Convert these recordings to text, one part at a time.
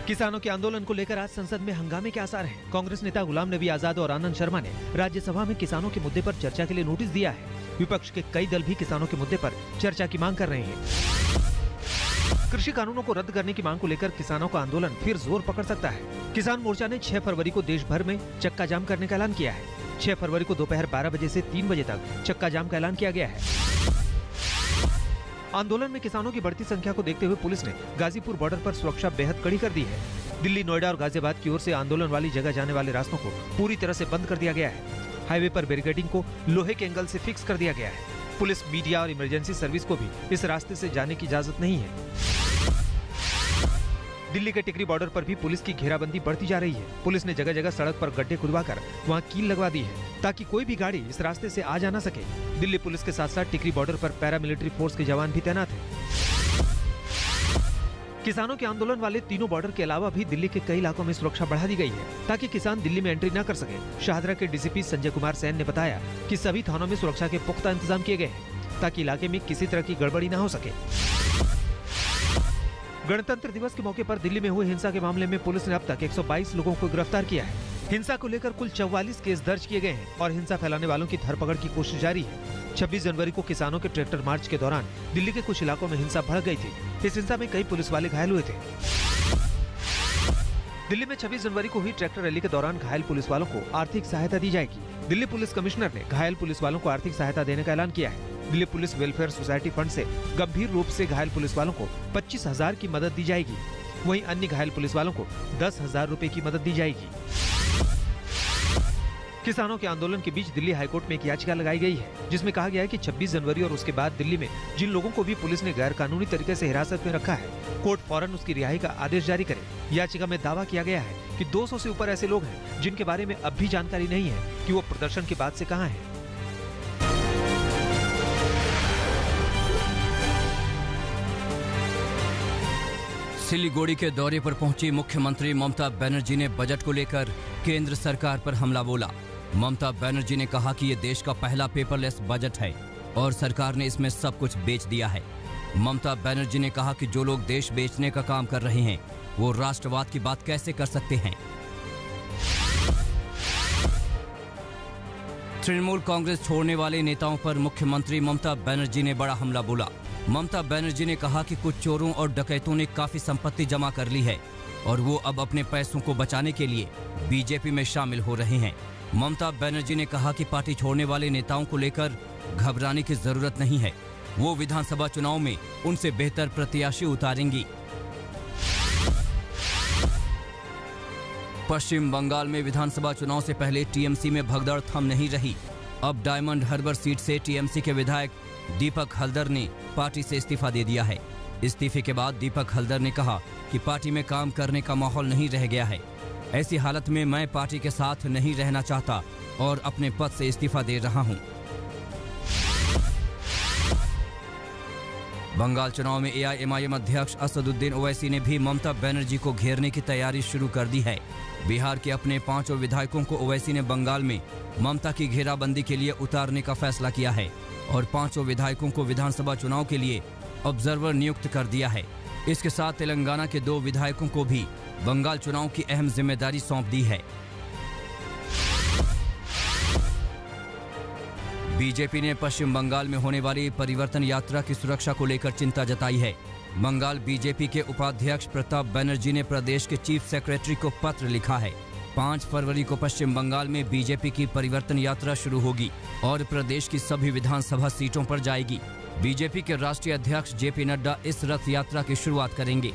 किसानों के आंदोलन को लेकर आज संसद में हंगामे के आसार हैं। कांग्रेस नेता गुलाम नबी आजाद और आनंद शर्मा ने राज्यसभा में किसानों के मुद्दे पर चर्चा के लिए नोटिस दिया है। विपक्ष के कई दल भी किसानों के मुद्दे पर चर्चा की मांग कर रहे हैं। कृषि कानूनों को रद्द करने की मांग को लेकर किसानों का आंदोलन फिर जोर पकड़ सकता है। किसान मोर्चा ने 6 फरवरी को देश भर में चक्का जाम करने का ऐलान किया है। 6 फरवरी को दोपहर 12 बजे से 3 बजे तक चक्का जाम का ऐलान किया गया है। आंदोलन में किसानों की बढ़ती संख्या को देखते हुए पुलिस ने गाजीपुर बॉर्डर पर सुरक्षा बेहद कड़ी कर दी है। दिल्ली, नोएडा और गाजियाबाद की ओर से आंदोलन वाली जगह जाने वाले रास्तों को पूरी तरह से बंद कर दिया गया है। हाईवे पर बैरिकेडिंग को लोहे के एंगल से फिक्स कर दिया गया है। पुलिस, मीडिया और इमरजेंसी सर्विस को भी इस रास्ते से जाने की इजाजत नहीं है। दिल्ली के टिकरी बॉर्डर पर भी पुलिस की घेराबंदी बढ़ती जा रही है। पुलिस ने जगह जगह सड़क पर गड्ढे खुदवाकर वहां कील लगवा दी है ताकि कोई भी गाड़ी इस रास्ते से आ जा ना सके। दिल्ली पुलिस के साथ साथ टिकरी बॉर्डर पर पैरामिलिट्री फोर्स के जवान भी तैनात हैं। किसानों के आंदोलन वाले तीनों बॉर्डर के अलावा भी दिल्ली के कई इलाकों में सुरक्षा बढ़ा दी गई है ताकि किसान दिल्ली में एंट्री न कर सके। शाहदरा के डीसीपी संजय कुमार सैन ने बताया कि सभी थानों में सुरक्षा के पुख्ता इंतजाम किए गए हैं ताकि इलाके में किसी तरह की गड़बड़ी न हो सके। गणतंत्र दिवस के मौके पर दिल्ली में हुए हिंसा के मामले में पुलिस ने अब तक 122 लोगों को गिरफ्तार किया है। हिंसा को लेकर कुल 44 केस दर्ज किए गए हैं और हिंसा फैलाने वालों की धरपकड़ की कोशिश जारी है। 26 जनवरी को किसानों के ट्रैक्टर मार्च के दौरान दिल्ली के कुछ इलाकों में हिंसा भड़क गई थी। इस हिंसा में कई पुलिस वाले घायल हुए थे। दिल्ली में 26 जनवरी को हुई ट्रैक्टर रैली के दौरान घायल पुलिस वालों को आर्थिक सहायता दी जाएगी। दिल्ली पुलिस कमिश्नर ने घायल पुलिस वालों को आर्थिक सहायता देने का ऐलान किया है। Delhi police welfare society fund से गंभीर रूप से घायल पुलिस वालों को 25,000 की मदद दी जाएगी। वहीं अन्य घायल पुलिस वालों को 10,000 रुपए की मदद दी जाएगी। किसानों के आंदोलन के बीच दिल्ली हाईकोर्ट में एक याचिका लगाई गई है जिसमें कहा गया है कि 26 जनवरी और उसके बाद दिल्ली में जिन लोगों को भी पुलिस ने गैर कानूनी तरीके से हिरासत में रखा है, कोर्ट फौरन उसकी रिहाई का आदेश जारी करे। याचिका में दावा किया गया है कि 200 से ऊपर ऐसे लोग हैं जिनके बारे में अब भी जानकारी नहीं है कि वो प्रदर्शन के बाद से कहां हैं। सिलीगुड़ी के दौरे पर पहुंची मुख्यमंत्री ममता बनर्जी ने बजट को लेकर केंद्र सरकार पर हमला बोला। ममता बनर्जी ने कहा कि ये देश का पहला पेपरलेस बजट है और सरकार ने इसमें सब कुछ बेच दिया है। ममता बनर्जी ने कहा कि जो लोग देश बेचने का काम कर रहे हैं वो राष्ट्रवाद की बात कैसे कर सकते हैं। तृणमूल कांग्रेस छोड़ने वाले नेताओं पर मुख्यमंत्री ममता बनर्जी ने बड़ा हमला बोला। ममता बनर्जी ने कहा कि कुछ चोरों और डकैतों ने काफी संपत्ति जमा कर ली है और वो अब अपने पैसों को बचाने के लिए बीजेपी में शामिल हो रहे हैं। ममता बनर्जी ने कहा कि पार्टी छोड़ने वाले नेताओं को लेकर घबराने की जरूरत नहीं है। वो विधानसभा चुनाव में उनसे बेहतर प्रत्याशी उतारेंगी। पश्चिम बंगाल में विधानसभा चुनाव से पहले टीएमसी में भगदड़ थम नहीं रही। अब डायमंड हार्बर सीट से टीएमसी के विधायक दीपक हल्दर ने पार्टी से इस्तीफा दे दिया है। इस्तीफे के बाद दीपक हल्दर ने कहा कि पार्टी में काम करने का माहौल नहीं रह गया है। ऐसी हालत में मैं पार्टी के साथ नहीं रहना चाहता और अपने पद से इस्तीफा दे रहा हूं। बंगाल चुनाव में एआईएमआईएम अध्यक्ष असदुद्दीन ओवैसी ने भी ममता बनर्जी को घेरने की तैयारी शुरू कर दी है। बिहार के अपने 5 विधायकों को ओवैसी ने बंगाल में ममता की घेराबंदी के लिए उतारने का फैसला किया है और 5 विधायकों को विधानसभा चुनाव के लिए ऑब्जर्वर नियुक्त कर दिया है। इसके साथ तेलंगाना के 2 विधायकों को भी बंगाल चुनाव की अहम जिम्मेदारी सौंप दी है। बीजेपी ने पश्चिम बंगाल में होने वाली परिवर्तन यात्रा की सुरक्षा को लेकर चिंता जताई है। बंगाल बीजेपी के उपाध्यक्ष प्रताप बनर्जी ने प्रदेश के चीफ सेक्रेटरी को पत्र लिखा है। 5 फरवरी को पश्चिम बंगाल में बीजेपी की परिवर्तन यात्रा शुरू होगी और प्रदेश की सभी विधानसभा सीटों पर जाएगी। बीजेपी के राष्ट्रीय अध्यक्ष जेपी नड्डा इस रथ यात्रा की शुरुआत करेंगे।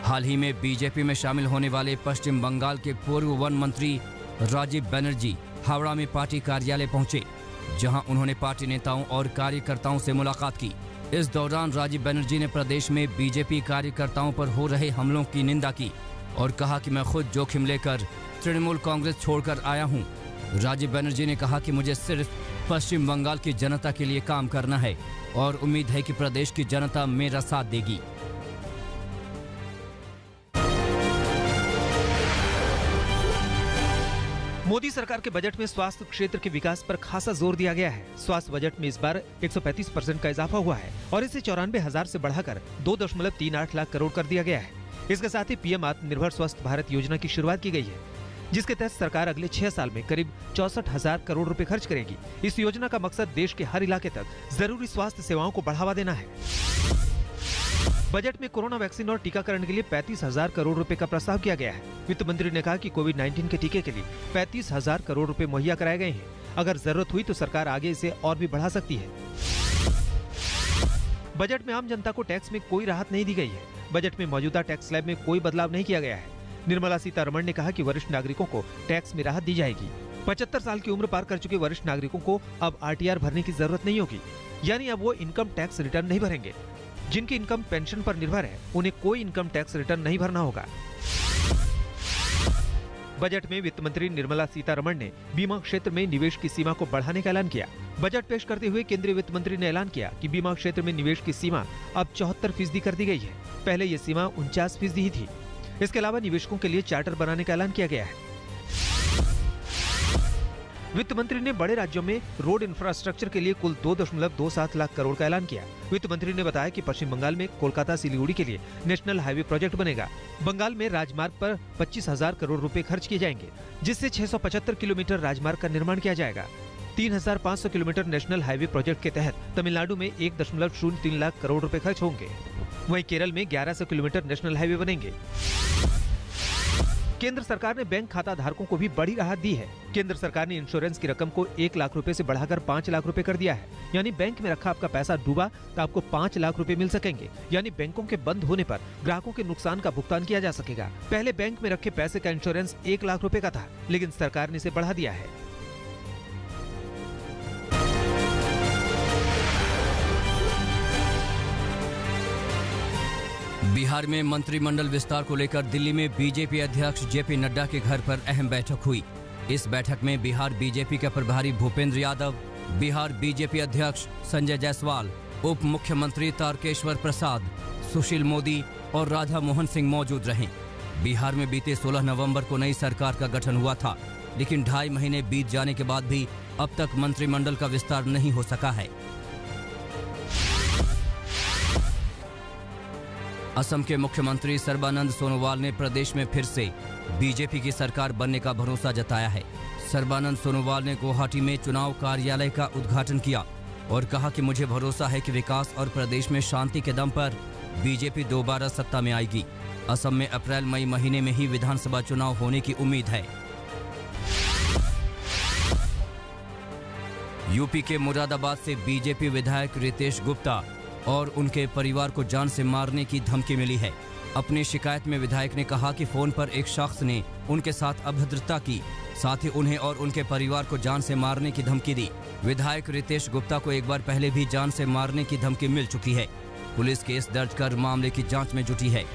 हाल ही में बीजेपी में शामिल होने वाले पश्चिम बंगाल के पूर्व वन मंत्री राजीव बनर्जी हावड़ा में पार्टी कार्यालय पहुंचे, जहां उन्होंने पार्टी नेताओं और कार्यकर्ताओं से मुलाकात की। इस दौरान राजीव बनर्जी ने प्रदेश में बीजेपी कार्यकर्ताओं पर हो रहे हमलों की निंदा की और कहा कि मैं खुद जोखिम लेकर तृणमूल कांग्रेस छोड़कर आया हूं। राजीव बनर्जी ने कहा कि मुझे सिर्फ पश्चिम बंगाल की जनता के लिए काम करना है और उम्मीद है कि प्रदेश की जनता मेरा साथ देगी। मोदी सरकार के बजट में स्वास्थ्य क्षेत्र के विकास पर खासा जोर दिया गया है। स्वास्थ्य बजट में इस बार 135% का इजाफा हुआ है और इसे 94,000 से बढ़ाकर 2.38 लाख करोड़ कर दिया गया है। इसके साथ ही पीएम आत्मनिर्भर स्वस्थ भारत योजना की शुरुआत की गई है, जिसके तहत सरकार अगले 6 साल में करीब 64,000 करोड़ रुपए खर्च करेगी। इस योजना का मकसद देश के हर इलाके तक जरूरी स्वास्थ्य सेवाओं को बढ़ावा देना है। बजट में कोरोना वैक्सीन और टीकाकरण के लिए 35,000 करोड़ रुपए का प्रस्ताव किया गया है। वित्त मंत्री ने कहा कि कोविड-19 के टीके के लिए 35,000 करोड़ रुपए मुहैया कराए गए हैं। अगर जरूरत हुई तो सरकार आगे इसे और भी बढ़ा सकती है। बजट में आम जनता को टैक्स में कोई राहत नहीं दी गई है। बजट में मौजूदा टैक्स स्लैब में कोई बदलाव नहीं किया गया है। निर्मला सीतारमण ने कहा कि वरिष्ठ नागरिकों को टैक्स में राहत दी जाएगी। 75 साल की उम्र पार कर चुके वरिष्ठ नागरिकों को अब आरटीआर भरने की जरूरत नहीं होगी, यानी अब वो इनकम टैक्स रिटर्न नहीं भरेंगे। जिनकी इनकम पेंशन पर निर्भर है उन्हें कोई इनकम टैक्स रिटर्न नहीं भरना होगा। बजट में वित्त मंत्री निर्मला सीतारमण ने बीमा क्षेत्र में निवेश की सीमा को बढ़ाने का ऐलान किया। बजट पेश करते हुए केंद्रीय वित्त मंत्री ने ऐलान किया कि बीमा क्षेत्र में निवेश की सीमा अब 74% कर दी गई है। पहले ये सीमा 49% ही थी। इसके अलावा निवेशकों के लिए चार्टर बनाने का ऐलान किया गया है। वित्त मंत्री ने बड़े राज्यों में रोड इंफ्रास्ट्रक्चर के लिए कुल 2.27 लाख करोड़ का ऐलान किया। वित्त मंत्री ने बताया कि पश्चिम बंगाल में कोलकाता सिलीगुड़ी के लिए नेशनल हाईवे प्रोजेक्ट बनेगा। बंगाल में राजमार्ग पर 25,000 करोड़ रुपए खर्च किए जाएंगे, जिससे 675 किलोमीटर राजमार्ग का निर्माण किया जाएगा। 3,500 किलोमीटर नेशनल हाईवे प्रोजेक्ट के तहत तमिलनाडु में 1.03 लाख करोड़ रुपए खर्च होंगे। वहीं केरल में 1100 किलोमीटर नेशनल हाईवे बनेंगे। केंद्र सरकार ने बैंक खाता धारकों को भी बड़ी राहत दी है। केंद्र सरकार ने इंश्योरेंस की रकम को 1 लाख रुपए से बढ़ाकर 5 लाख रुपए कर दिया है। यानी बैंक में रखा आपका पैसा डूबा तो आपको 5 लाख रुपए मिल सकेंगे। यानी बैंकों के बंद होने पर ग्राहकों के नुकसान का भुगतान किया जा सकेगा। पहले बैंक में रखे पैसे का इंश्योरेंस 1 लाख रुपए का था, लेकिन सरकार ने इसे बढ़ा दिया है। बिहार में मंत्रिमंडल विस्तार को लेकर दिल्ली में बीजेपी अध्यक्ष जेपी नड्डा के घर पर अहम बैठक हुई। इस बैठक में बिहार बीजेपी के प्रभारी भूपेंद्र यादव, बिहार बीजेपी अध्यक्ष संजय जायसवाल, उप मुख्यमंत्री तारकेश्वर प्रसाद, सुशील मोदी और राधा मोहन सिंह मौजूद रहे। बिहार में बीते 16 नवंबर को नई सरकार का गठन हुआ था, लेकिन 2.5 महीने बीत जाने के बाद भी अब तक मंत्रिमंडल का विस्तार नहीं हो सका है। असम के मुख्यमंत्री सर्बानंद सोनोवाल ने प्रदेश में फिर से बीजेपी की सरकार बनने का भरोसा जताया है। सर्बानंद सोनोवाल ने गुवाहाटी में चुनाव कार्यालय का उद्घाटन किया और कहा कि मुझे भरोसा है कि विकास और प्रदेश में शांति के दम पर बीजेपी दोबारा सत्ता में आएगी। असम में अप्रैल मई महीने में ही विधानसभा चुनाव होने की उम्मीद है। यूपी के मुरादाबाद से बीजेपी विधायक रितेश गुप्ता और उनके परिवार को जान से मारने की धमकी मिली है। अपनी शिकायत में विधायक ने कहा कि फोन पर एक शख्स ने उनके साथ अभद्रता की, साथ ही उन्हें और उनके परिवार को जान से मारने की धमकी दी। विधायक रितेश गुप्ता को एक बार पहले भी जान से मारने की धमकी मिल चुकी है। पुलिस केस दर्ज कर मामले की जांच में जुटी है।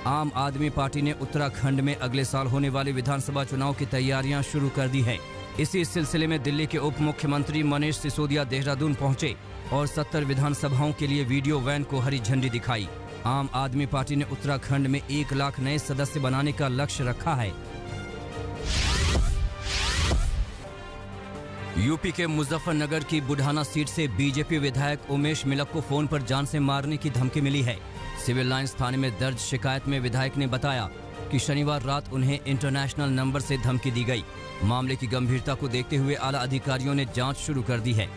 आम आदमी पार्टी ने उत्तराखंड में अगले साल होने वाले विधानसभा चुनाव की तैयारियां शुरू कर दी हैं। इसी सिलसिले में दिल्ली के उप मुख्यमंत्री मनीष सिसोदिया देहरादून पहुंचे और 70 विधानसभाओं के लिए वीडियो वैन को हरी झंडी दिखाई। आम आदमी पार्टी ने उत्तराखंड में 1 लाख नए सदस्य बनाने का लक्ष्य रखा है। यूपी के मुजफ्फरनगर की बुढ़ाना सीट से बीजेपी विधायक उमेश मिलक को फोन पर जान से मारने की धमकी मिली है। सिविल लाइंस थाने में दर्ज शिकायत में विधायक ने बताया कि शनिवार रात उन्हें इंटरनेशनल नंबर से धमकी दी गई। मामले की गंभीरता को देखते हुए आला अधिकारियों ने जांच शुरू कर दी है।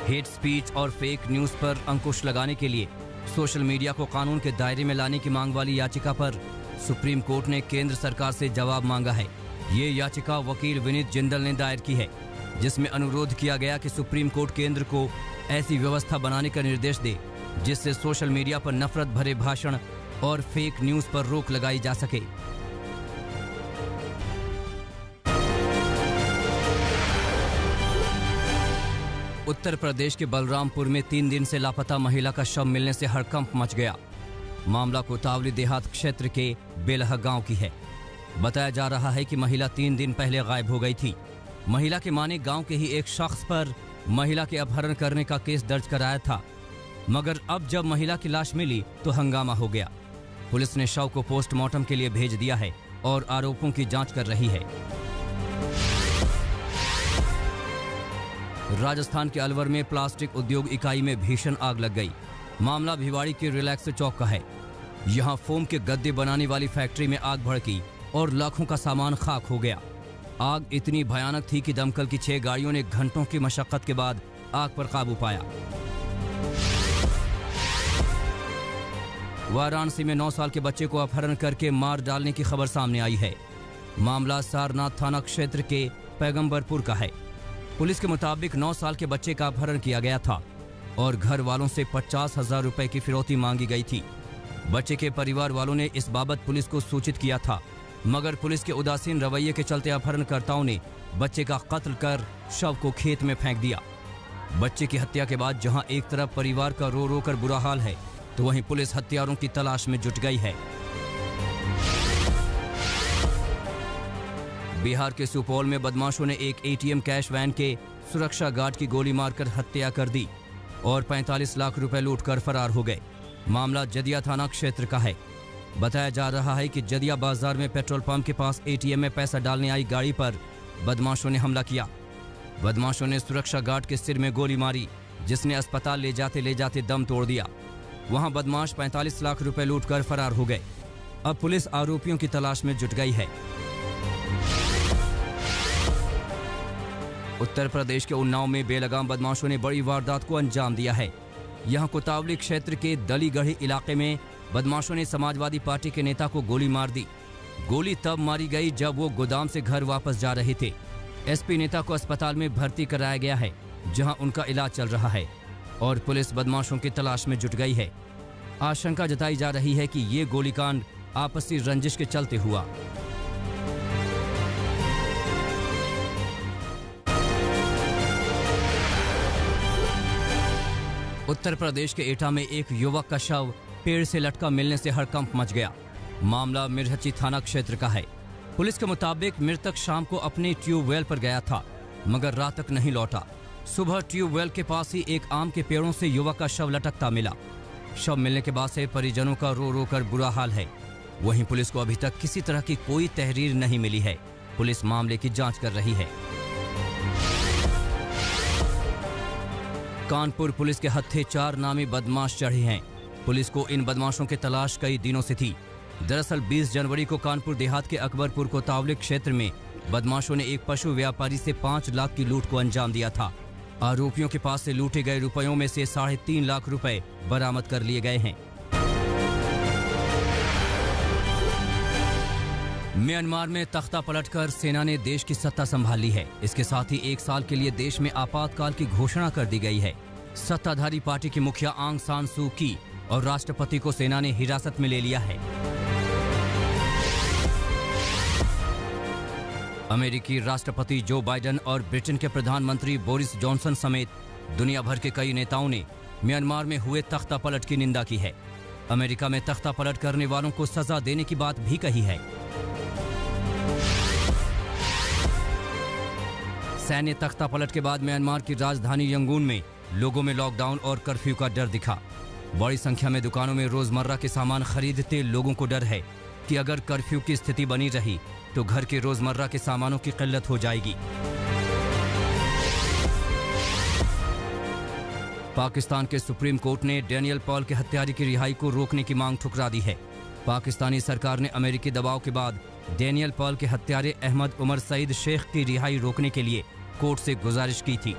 हेट स्पीच और फेक न्यूज पर अंकुश लगाने के लिए सोशल मीडिया को कानून के दायरे में लाने की मांग वाली याचिका पर सुप्रीम कोर्ट ने केंद्र सरकार से जवाब मांगा है। ये याचिका वकील विनीत जिंदल ने दायर की है, जिसमें अनुरोध किया गया कि सुप्रीम कोर्ट केंद्र को ऐसी व्यवस्था बनाने का निर्देश दे जिससे सोशल मीडिया पर नफरत भरे भाषण और फेक न्यूज पर रोक लगाई जा सके। उत्तर प्रदेश के बलरामपुर में 3 दिन से लापता महिला का शव मिलने से हड़कंप मच गया। मामला कोतावली देहात क्षेत्र के बेलह गांव की है। बताया जा रहा है कि महिला 3 दिन पहले गायब हो गई थी। महिला के मां ने गांव के ही एक शख्स पर महिला के अपहरण करने का केस दर्ज कराया था। मगर अब जब महिला की लाश मिली तो हंगामा हो गया। पुलिस ने शव को पोस्टमार्टम के लिए भेज दिया है और आरोपों की जांच कर रही है। राजस्थान के अलवर में प्लास्टिक उद्योग इकाई में भीषण आग लग गई। मामला भिवाड़ी के रिलैक्स चौक का है। यहां फोम के गद्दे बनाने वाली फैक्ट्री में आग भड़की और लाखों का सामान खाक हो गया। आग इतनी भयानक थी कि दमकल की 6 गाड़ियों ने घंटों की मशक्कत के बाद आग पर काबू पाया। वाराणसी में 9 साल के बच्चे को अपहरण करके मार डालने की खबर सामने आई है। मामला सारनाथ थाना क्षेत्र के पैगंबरपुर का है। पुलिस के मुताबिक 9 साल के बच्चे का अपहरण किया गया था और घर वालों से 50,000 रुपए की फिरौती मांगी गई थी। बच्चे के परिवार वालों ने इस बाबत पुलिस को सूचित किया था, मगर पुलिस के उदासीन रवैये के चलते अपहरणकर्ताओं ने बच्चे का कत्ल कर शव को खेत में फेंक दिया। बच्चे की हत्या के बाद जहां एक तरफ परिवार का रो रो कर बुरा हाल है, तो वहीं पुलिस हत्यारों की तलाश में जुट गई है। बिहार के सुपौल में बदमाशों ने एक एटीएम कैश वैन के सुरक्षा गार्ड की गोली मारकर हत्या कर दी और 45 लाख रुपए लूटकर फरार हो गए। मामला जदिया थाना क्षेत्र का है। बताया जा रहा है कि जदिया बाजार में पेट्रोल पंप के पास एटीएम में पैसा डालने आई गाड़ी पर बदमाशों ने हमला किया। बदमाशों ने सुरक्षा गार्ड के सिर में गोली मारी, जिसने अस्पताल ले जाते दम तोड़ दिया। वहां बदमाश 45 लाख रुपए लूटकर फरार हो गए। अब पुलिस आरोपियों की तलाश में जुट गई है। उत्तर प्रदेश के उन्नाव में बेलगाम बदमाशों ने बड़ी वारदात को अंजाम दिया है। यहां कोतावली क्षेत्र के दलीगढ़ी इलाके में बदमाशों ने समाजवादी पार्टी के नेता को गोली मार दी। गोली तब मारी गई जब वो गोदाम से घर वापस जा रहे थे। एसपी नेता को अस्पताल में भर्ती कराया गया है, जहां उनका इलाज चल रहा है और पुलिस बदमाशों की तलाश में जुट गई है। आशंका जताई जा रही है कि ये गोलीकांड आपसी रंजिश के चलते हुआ। उत्तर प्रदेश के एटा में एक युवक का शव पेड़ से लटका मिलने से हड़कंप मच गया। मामला मिर्हची थाना क्षेत्र का है। पुलिस के मुताबिक मृतक शाम को अपने ट्यूबवेल पर गया था, मगर रात तक नहीं लौटा। सुबह ट्यूबवेल के पास ही एक आम के पेड़ों से युवक का शव लटकता मिला। शव मिलने के बाद से परिजनों का रो रो कर बुरा हाल है। वहीं पुलिस को अभी तक किसी तरह की कोई तहरीर नहीं मिली है। पुलिस मामले की जांच कर रही है। कानपुर पुलिस के हत्थे 4 नामी बदमाश चढ़े हैं। पुलिस को इन बदमाशों की तलाश कई दिनों से थी। दरअसल 20 जनवरी को कानपुर देहात के अकबरपुर कोतावली क्षेत्र में बदमाशों ने एक पशु व्यापारी से 5 लाख की लूट को अंजाम दिया था। आरोपियों के पास से लूटे गए रुपयों में से 3.5 लाख रुपए बरामद कर लिए गए हैं। म्यांमार में तख्ता पलटकर सेना ने देश की सत्ता संभाल ली है। इसके साथ ही 1 साल के लिए देश में आपातकाल की घोषणा कर दी गई है। सत्ताधारी पार्टी की मुखिया आंग सान सू की और राष्ट्रपति को सेना ने हिरासत में ले लिया है। अमेरिकी राष्ट्रपति जो बाइडेन और ब्रिटेन के प्रधानमंत्री बोरिस जॉनसन समेत दुनिया भर के कई नेताओं ने म्यांमार में हुए तख्ता पलट की निंदा की है। अमेरिका में तख्ता पलट करने वालों को सजा देने की बात भी कही है। सैन्य तख्ता पलट के बाद म्यांमार की राजधानी यंगून में लोगों में लॉकडाउन और कर्फ्यू का डर दिखा। बड़ी संख्या में दुकानों में रोजमर्रा के सामान खरीदते लोगों को डर है कि अगर कर्फ्यू की स्थिति बनी रही तो घर के रोजमर्रा के सामानों की किल्लत हो जाएगी। पाकिस्तान के सुप्रीम कोर्ट ने डैनियल पॉल के हत्यारे की रिहाई को रोकने की मांग ठुकरा दी है। पाकिस्तानी सरकार ने अमेरिकी दबाव के बाद डैनियल पॉल के हत्यारे अहमद उमर सईद शेख की रिहाई रोकने के लिए कोर्ट से गुजारिश की थी।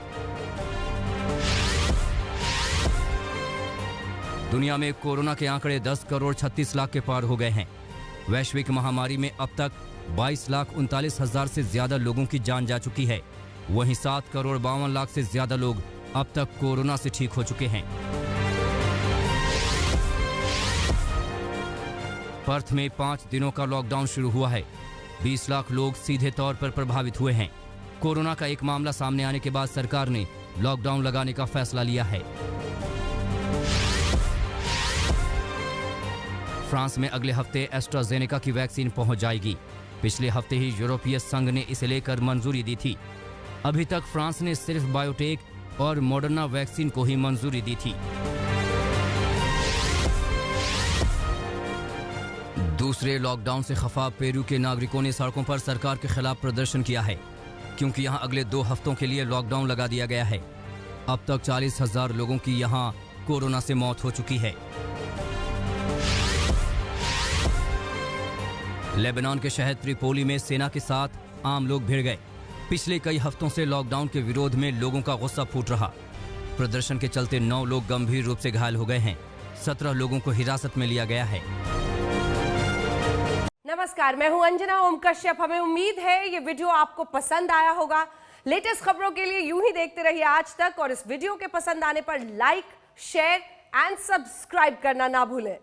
दुनिया में कोरोना के आंकड़े 10 करोड़ 36 लाख के पार हो गए हैं। वैश्विक महामारी में अब तक 22,39,000 से ज्यादा लोगों की जान जा चुकी है। वहीं 7 करोड़ 52 लाख से ज्यादा लोग अब तक कोरोना से ठीक हो चुके हैं। पर्थ में 5 दिनों का लॉकडाउन शुरू हुआ है। 20 लाख लोग सीधे तौर पर प्रभावित हुए हैं। कोरोना का एक मामला सामने आने के बाद सरकार ने लॉकडाउन लगाने का फैसला लिया है। फ्रांस में अगले हफ्ते एस्ट्राजेनेका की वैक्सीन पहुंच जाएगी। पिछले हफ्ते ही यूरोपीय संघ ने इसे लेकर मंजूरी दी थी। अभी तक फ्रांस ने सिर्फ बायोटेक और मॉडर्ना वैक्सीन को ही मंजूरी दी थी। दूसरे लॉकडाउन से खफा पेरू के नागरिकों ने सड़कों पर सरकार के खिलाफ प्रदर्शन किया है, क्योंकि यहां अगले 2 हफ्तों के लिए लॉकडाउन लगा दिया गया है। अब तक 40,000 लोगों की यहां कोरोना से मौत हो चुकी है। लेबनान के शहर त्रिपोली में सेना के साथ आम लोग भिड़ गए। पिछले कई हफ्तों से लॉकडाउन के विरोध में लोगों का गुस्सा फूट रहा। प्रदर्शन के चलते 9 लोग गंभीर रूप से घायल हो गए हैं। 17 लोगों को हिरासत में लिया गया है। नमस्कार, मैं हूं अंजना ओम कश्यप। हमें उम्मीद है ये वीडियो आपको पसंद आया होगा। लेटेस्ट खबरों के लिए यूं ही देखते रहिए आज तक, और इस वीडियो के पसंद आने पर लाइक, शेयर एंड सब्सक्राइब करना ना भूलें।